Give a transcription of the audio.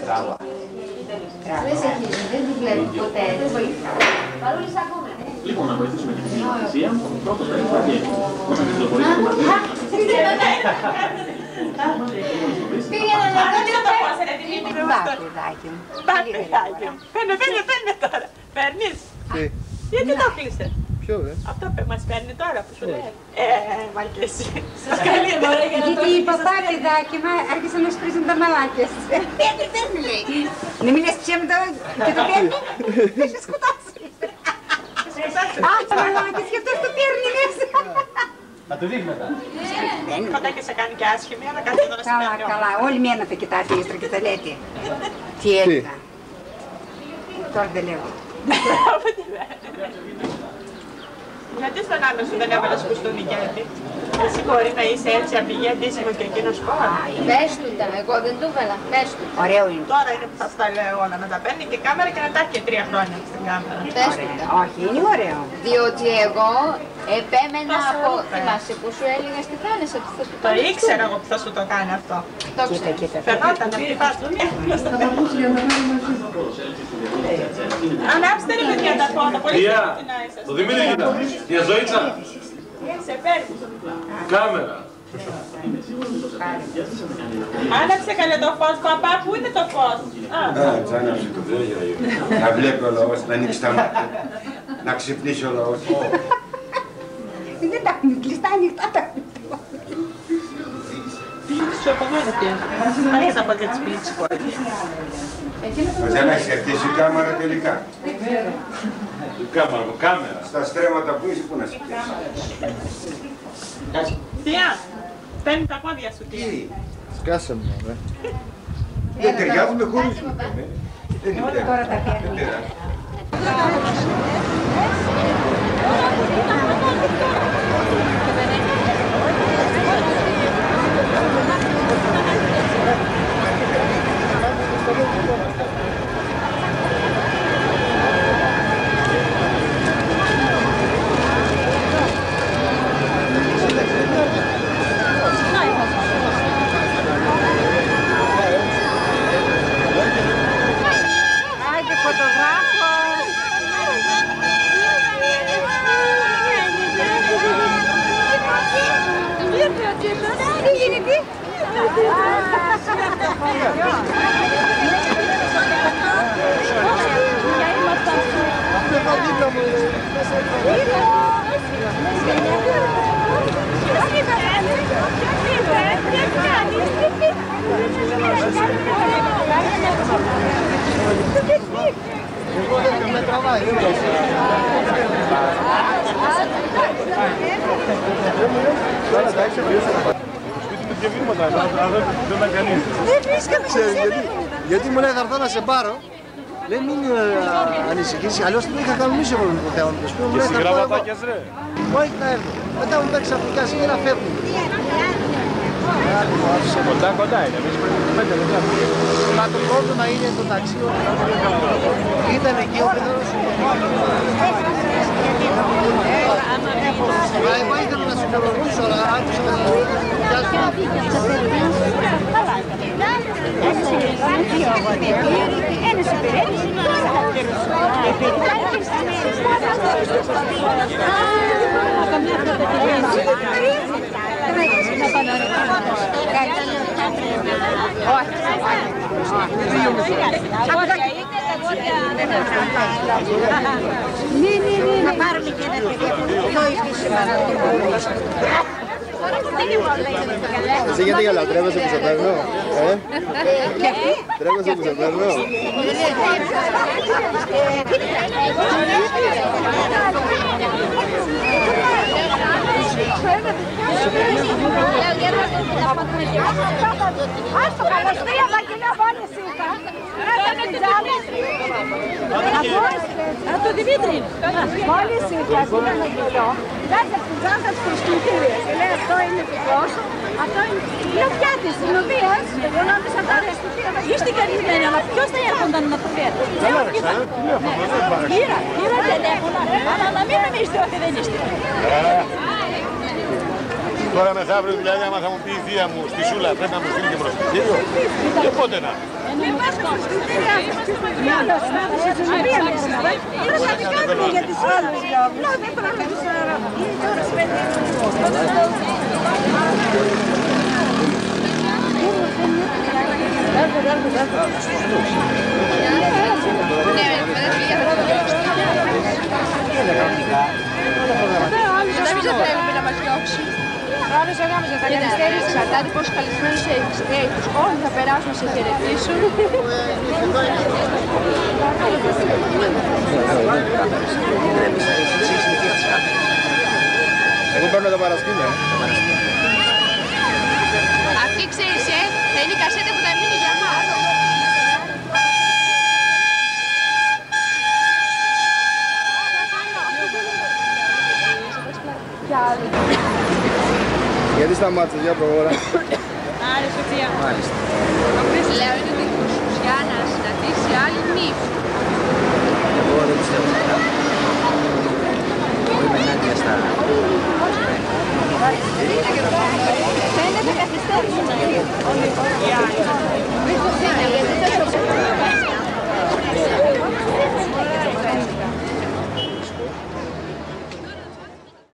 Μπράβο. Δεν τη βλέπω ποτέ. Παρόλες ακόμα. Λοιπόν, να βοηθήσουμε την συνεργασία. Πρώτος θα έχει όταν κυκλοφορήσει το μαζί. Πήγαινα να δω το φως, ρε Δημήτρη. Πάρ' παιδάκι μου. Πάρ' παιδάκι μου. Παίρνε τώρα. Παίρνεις. Τι. Γιατί το κλείσε. Ποιο ρε. Αυτό μας παίρνει τώρα που σου λέει. Βάλ και εσύ. Σας καλεί μωρέ για να το Γιατί είπα πάρ' παιδάκι μου, άρχισαν να σπρίζουν τα μαλάκια. Παίρνει λέει. Να μην λες ψέματα και το παίρνει. Θα σε σκοτάσει. Α, τα μαλάκια και αυτός το παίρνει μέσα. Θα το δείχνει μετά. Πάντα και σε κάνει και άσχημη, αλλά κάτι εδώ Καλά, καλά. Όλοι μένα θα κοιτάτε ύστερα και θα λέτε. Τι έκανα. Τώρα δεν λέω. Γιατί στον άλλο σου δεν έβαλες κουστούμι γιατί. Εσύ μπορεί να είσαι έτσι απηγή αντίστοιχο και εκείνος κόμμα. Πες του τα, εγώ δεν του έβαλα. Πες του. Ωραίο είναι. Τώρα είναι που θα στα λέω όλα, να τα παίρνει και κάμερα και να τα έχει και 3 χρόνια στην κάμερα. Πες του τα. Όχι, είναι ωραίο. Διότι εγώ επέμενα από... Θυμάσαι που σου έλεγα στη θάλασσα ότι θα του Το ήξερα εγώ που θα σου το κάνει αυτό. Το ξέρω. Φαινόταν να πει πας. Ανάψτε ρε παιδιά τα φώτα, πολύ σκέφτη να είσαστε. Το Δημήτρη κοίτα, η Ζωήτσα. Σε παίρνει. Κάμερα. Άναψε καλέ το φως, παπά, πού είναι το φως. Άναψε το φως, να βλέπει ο λαός, να ανοίξει τα μάτια, να ξυπνήσει ο λαός. Δεν τα έχουν κλειστά, ανοιχτά τα έχουν. Σου από εδώ είναι πια. Ανοίγει τα πόδια της πλήξης πόλης. Δεν έχει χτίσει η κάμερα τελικά. Κάμερα. Στα στρέμματα που είσαι, πού να σε πιάσει. Τιά, παίρνει τα πόδια σου, τιά. Σκάσε μου, ρε. Δεν ταιριάζουμε χωρίς. Δεν είναι Τώρα τα παίρνει. Γιατί μου λέει θα έρθω να σε πάρω. Λέει μην ανησυχείς, αλλιώς δεν είχα κανονίσει εγώ το θέμα του σπίτι. Εσύ γραβατάκιας ρε. Όχι να έρθω. Μετά μου παίξει αφρικά και να φεύγουν. Κοντά είναι, εμείς πρέπει 5 λεπτά. Μα το πρόβλημα είναι το ταξί. Ήταν εκεί ο παιδός. Εγώ ήθελα να σου προβολήσω, αλλά άκουσα να μου Να πάρουμε και ένα παιδί που εδώ είσαι Εσύ γιατί καλά, τρέβεσαι που σε παίρνω, τρέβεσαι που σε παίρνω. Άστο καλωστρία, Βαγγελιά, βάλε σίκα. Από το Δημήτρη. Μόλις ήρθε, ακούγα με γελό. Κοιτάξτε την τσάντα στους κινητήρες. Και λέει αυτό είναι δικός, αυτό είναι η λοφιά της συνοδείας. Εγώ νόμιζα τώρα είστε καλυμμένοι, αλλά ποιος θα έρχονταν να το φέρει. Πήρα τηλέφωνα, αλλά να μην νομίζετε ότι δεν είστε. Τώρα μεθαύριο δηλαδή, άμα θα μου πει η θεία μου στη Σούλα, πρέπει να μου στείλει και προσκυνητήριο. Και πότε να. Μην πας στο προσκυνητήρια σας. Μόνος, να δεις τη ζωμία μέσα. Είναι σαν τη κάνουμε για τις άλλες λόγους. Δεν πρέπει να τους αρρώνω. Είναι τώρα σπέντε. Δεν πρέπει να μας διώξει. Θα καθυστερήσει, εξαρτάται πόσο καλεσμένους έχεις. Όλοι θα περάσουν να σε χαιρετήσουν. Εγώ παίρνω τα παρασκήνια. Αυτή ξέρεις, είναι η κασέτα που θα μείνει για μας. Γιατί σταμάτησες, για προχώρα. Άρε Σοφία. Μάλιστα. Λέω είναι ο δικός σου για να συναντήσει άλλη νύφη. Εγώ δεν πιστεύω. Εγώ είμαι ενάντια στα... Φαίνεται καθυστέρηση.